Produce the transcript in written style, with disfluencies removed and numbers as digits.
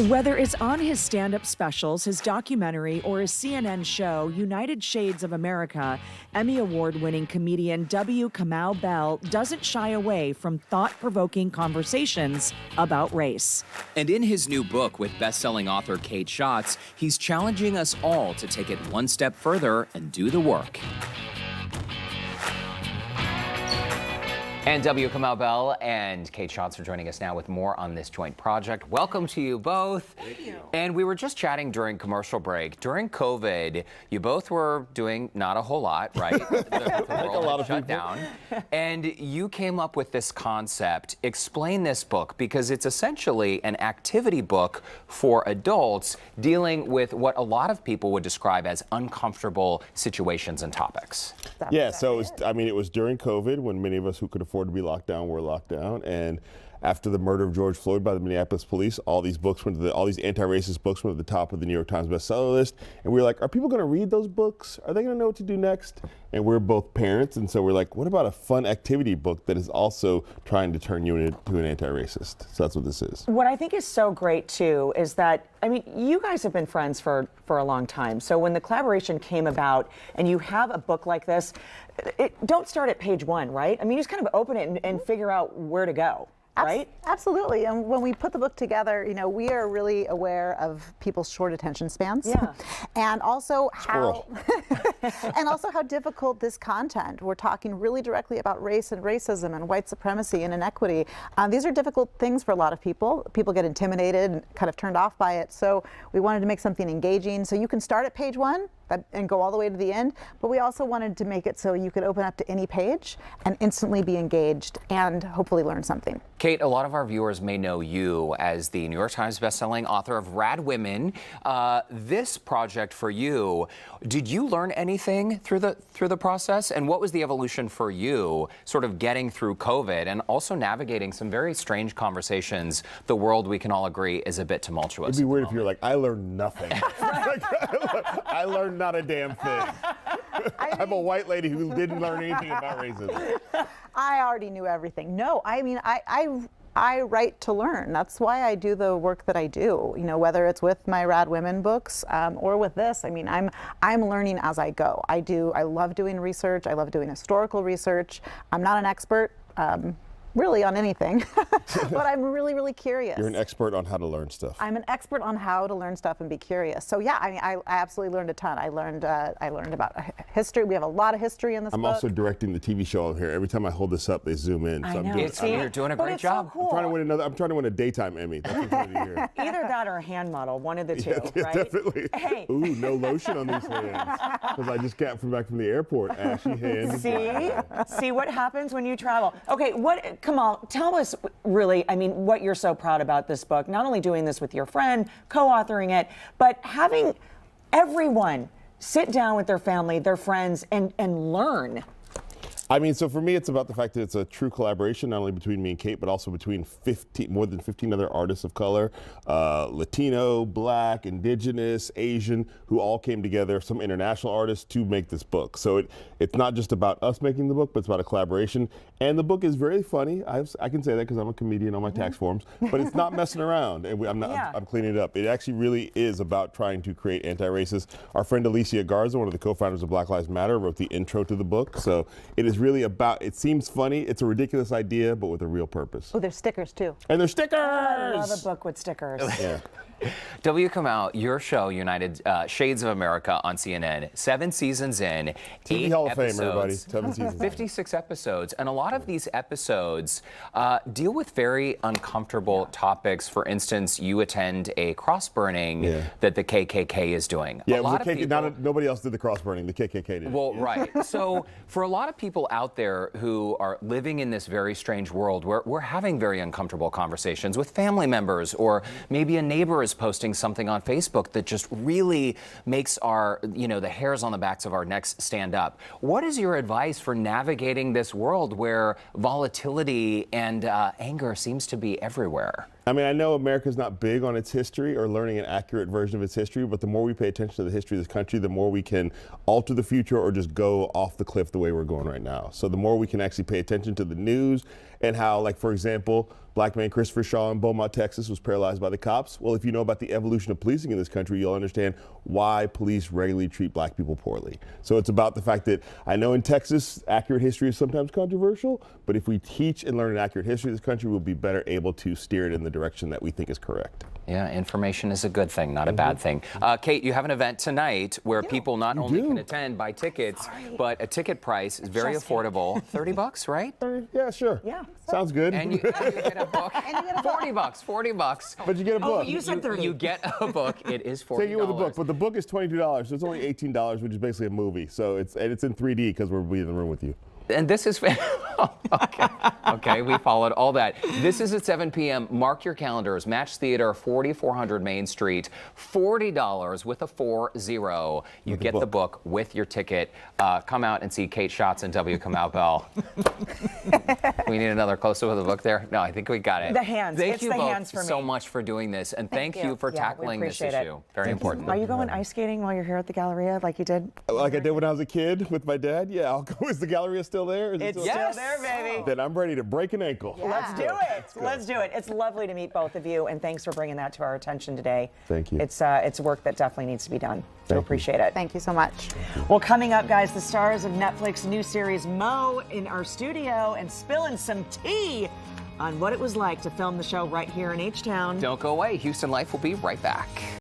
Whether it's on his stand-up specials, his documentary, or his CNN show, United Shades of America, Emmy Award-winning comedian W. Kamau Bell doesn't shy away from thought-provoking conversations about race. And in his new book with best-selling author Kate Schatz, he's challenging us all to take it one step further and do the work. And W. Kamau Bell and Kate Schatz are joining us now with more on this joint project. Welcome to you both. Thank you. And we were just chatting during commercial break. During COVID, you both were doing not a whole lot, right? The world had shut down. And you came up with this concept. Explain this book, because it's essentially an activity book for adults dealing with what a lot of people would describe as uncomfortable situations and topics. Yeah, so it was during COVID when many of us who could afford to be locked down were locked down, and after the murder of George Floyd by the Minneapolis police, all these anti-racist books went to the top of the New York Times bestseller list, and we were like, are people going to read those books? Are they going to know what to do next? And we're both parents, and so we're like, what about a fun activity book that is also trying to turn you into an anti-racist? So that's what this is. What I think is so great too is that, you guys have been friends for a long time. So when the collaboration came about and you have a book like this, don't start at page one, right? You just kind of open it and figure out where to go. Right? Absolutely. And when we put the book together, we are really aware of people's short attention spans. Yeah. And also how difficult this content. We're talking really directly about race and racism and white supremacy and inequity. These are difficult things for a lot of people. People get intimidated and kind of turned off by it. So we wanted to make something engaging. So you can start at page one and go all the way to the end, but we also wanted to make it so you could open up to any page and instantly be engaged and hopefully learn something. Kate, a lot of our viewers may know you as the New York Times bestselling author of Rad Women. This project for you, did you learn anything through the process? And what was the evolution for you, sort of getting through COVID and also navigating some very strange conversations? The world, we can all agree, is a bit tumultuous. It'd be weird if you're like, I learned nothing. I learned not a damn thing. I'm a white lady who didn't learn anything about racism. I already knew everything. No, I write to learn. That's why I do the work that I do. Whether it's with my Rad Women books or with this. I'm learning as I go. I love doing research. I love doing historical research. I'm not an expert. Really on anything, but I'm really, really curious. You're an expert on how to learn stuff. I'm an expert on how to learn stuff and be curious. So yeah, I absolutely learned a ton. I learned about history. We have a lot of history in this book. I'm also directing the TV show on here. Every time I hold this up, they zoom in. So You're doing a great job. So cool. I'm trying to win a daytime Emmy. That's what I'm trying to hear. Either that or a hand model, one of the two, right? Definitely. Hey. Ooh, no lotion on these hands. Because I just got back from the airport. Ashy hands. See what happens when you travel. Okay, Kamau, tell us really, what you're so proud about this book, not only doing this with your friend, co-authoring it, but having everyone sit down with their family, their friends, and learn. So for me, it's about the fact that it's a true collaboration, not only between me and Kate, but also between more than 15 other artists of color, Latino, Black, Indigenous, Asian, who all came together, some international artists, to make this book. So it's not just about us making the book, but it's about a collaboration. And the book is very funny. I can say that because I'm a comedian on my tax forms, but it's not messing around. And I'm cleaning it up. It actually really is about trying to create anti-racist. Our friend Alicia Garza, one of the co-founders of Black Lives Matter, wrote the intro to the book. So it is really about, it seems funny, it's a ridiculous idea, but with a real purpose. Oh, there's stickers too. And there's stickers! I love a book with stickers. Yeah. W. Kamau, your show, United Shades of America on CNN, 7 seasons in, TV 8 Hall of episodes, Fame, everybody. 7 seasons. 56 episodes, and a lot of these episodes deal with very uncomfortable topics. For instance, you attend a cross burning that the KKK is doing. Yeah, nobody else did the cross burning. The KKK did. Well, right. So for a lot of people out there who are living in this very strange world, we're having very uncomfortable conversations with family members, or maybe a neighbor is posting something on Facebook that just really makes the hairs on the backs of our necks stand up. What is your advice for navigating this world where volatility and anger seems to be everywhere? I mean, I know America's not big on its history or learning an accurate version of its history, but the more we pay attention to the history of this country, the more we can alter the future or just go off the cliff the way we're going right now. So the more we can actually pay attention to the news and how, like, for example, black man Christopher Shaw in Beaumont, Texas was paralyzed by the cops. Well, if you know about the evolution of policing in this country, you'll understand why police regularly treat black people poorly. So it's about the fact that I know in Texas, accurate history is sometimes controversial, but if we teach and learn an accurate history of this country, we'll be better able to steer it in the direction that we think is correct. Yeah, information is a good thing, not a bad thing. Kate, you have an event tonight where people not only can attend, buy tickets, but a ticket price is very affordable. $30, right? Yeah, sure. Yeah. Sounds good. And you get a book. $40. But you get a book. Oh, you said 30. You get a book. It is $40. Take it with a book, but the book is $22, so it's only $18, which is basically a movie. So it's in 3D because we'll be in the room with you. And this is okay, we followed all that. This is at 7 p.m. Mark your calendars. Match Theater, 4400 Main Street. $40 with a 40. You get the book with your ticket. Come out and see Kate Schatz and W. Kamau Bell. We need another close-up of the book there. No, I think we got it. The hands. Thank It's you the both hands for me. so much for doing this, and thank you for Yeah, we tackling this appreciate issue. it. Very important. Are you going ice skating while you're here at the Galleria like you did? Like I did when I was a kid with my dad. Yeah, I'll go. Is the Galleria still there? Is it It's still still Yes. there, baby. Then I'm ready to break an ankle. Let's do it. Let's do it. It's lovely to meet both of you, and thanks for bringing that to our attention today. Thank you. It's work that definitely needs to be done. So Thank you. appreciate it. Thank you so much. Well, coming up, guys, the stars of Netflix new series Mo in our studio and spilling some tea on what it was like to film the show right here in H-Town. Don't go away. Houston Life will be right back.